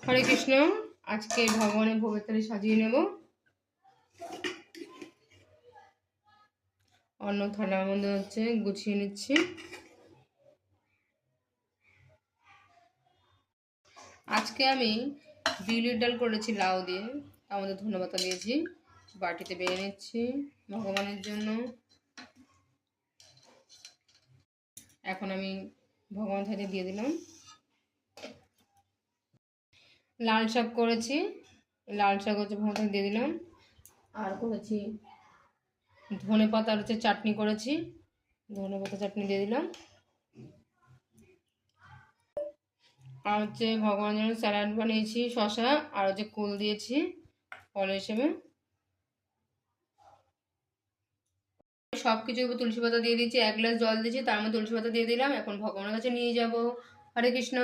হরে কৃষ্ণ। আজকে ভগবানের ভোগের থালি সাজিয়ে নেব। অন্য থালার মধ্যে হচ্ছে গুছিয়ে নিচ্ছি। আজকে আমি বিউলির ডাল করেছি লাউ দিয়ে, তার মধ্যে ধনেপাতা দিয়েছি, বাটিতে বেড়ে নিচ্ছি ভগবানের জন্য। এখন আমি ভগবানের থালিতে দিয়ে দিলাম। লাল শাক করেছি, লাল শাক হচ্ছে ভগবানের দিয়ে দিলাম। আর করেছি ধনে পাতার হচ্ছে চাটনি করেছি, ধনে পাতা চাটনি দিয়ে দিলাম। আর হচ্ছে ভগবানের জন্য স্যালাড বানিয়েছি, শশা আর হচ্ছে কুল দিয়েছি ফল হিসেবে। সব কিছুর উপর তুলসী পাতা দিয়ে দিয়েছি, 1 গ্লাস জল দিয়েছি, তার মধ্যে তুলসী পাতা দিয়ে দিলাম। এখন ভগবানের কাছে নিয়ে যাব। হরে কৃষ্ণ।